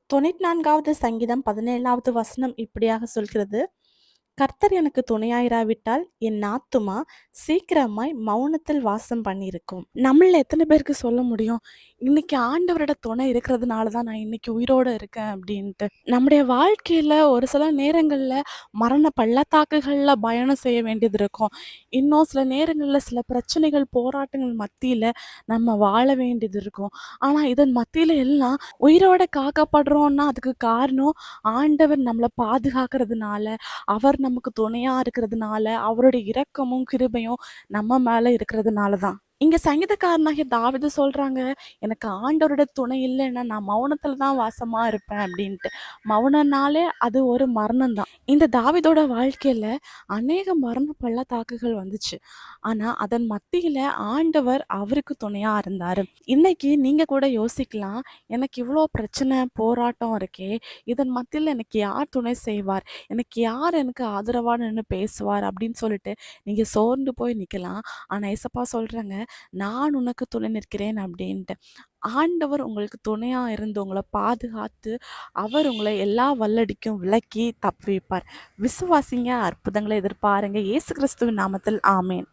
94வது சங்கீதம் 17வது வசனம் இப்படியாக சொல்கிறது: கர்த்தர் எனக்கு துணையாயிராவிட்டால் என் ஆத்துமா சீக்கிரமாய் மௌனத்தில் வாசம் பண்ணியிருக்கும். நம்மள எத்தனை பேருக்கு சொல்ல முடியும், இன்னைக்கு ஆண்டவரோட துணை இருக்கிறதுனால தான் நான் இன்னைக்கு உயிரோட இருக்கேன் அப்படின்ட்டு. நம்முடைய வாழ்க்கையில ஒரு சில நேரங்கள்ல மரண பள்ளத்தாக்குகள்ல பயணம் செய்ய வேண்டியது இருக்கும். இன்னும் சில நேரங்கள்ல சில பிரச்சனைகள், போராட்டங்கள் மத்தியில நம்ம வாழ வேண்டியது இருக்கும். ஆனா இதன் மத்தியில எல்லாம் உயிரோட காக்கப்படுறோம்னா அதுக்கு காரணம் ஆண்டவர் நம்மள பாதுகாக்கிறதுனால, அவர் நமக்கு துணையா இருக்கிறதுனால, அவருடைய இரக்கமும், கிருபையும் நம்ம மேல இருக்கிறதுனால தான். இங்க சங்கீதக்காரனாகிய தாவீது சொல்றாங்க, "எனக்கு ஆண்டவரோட துணை இல்லைன்னா, நான் மௌனத்துல தான் வாசமா இருப்பேன்" அப்படின்ட்டு. மௌனம்னாலே அது ஒரு மரணம் தான். இந்த தாவீதோட வாழ்க்கையில அநேக மரண பள்ளத்தாக்குகள் வந்துச்சு. ஆனா, அதன் மத்தியில ஆண்டவர் அவருக்கு துணையா இருந்தாரு. இன்னைக்கு நீங்க கூட யோசிக்கலாம், "எனக்கு இவ்ளோ பிரச்சனை, போராட்டம் இருக்கே, இதன் மத்தியில எனக்கு யார் துணை செய்வார்? எனக்கு ஆதரவா நின்னு பேசுவார்?" அப்படின்னு சொல்லிட்டு நீங்க சோர்ந்து போய் நிக்கலாம். ஆனா ஏசப்பா சொல்றாங்க, "நான் உனக்கு துணை நிற்கிறேன்" அப்படின்ட்டு. ஆண்டவர் உங்களுக்கு துணையா இருந்து உங்கள பாதுகாத்து, அவர் உங்கள எல்லா வல்லடிக்கும் விலக்கி தப்புவிப்பார். விசுவாசிங்க, அற்புதங்களை எதிர்பாருங்க. இயேசு கிறிஸ்துவின் நாமத்தில் ஆமென்.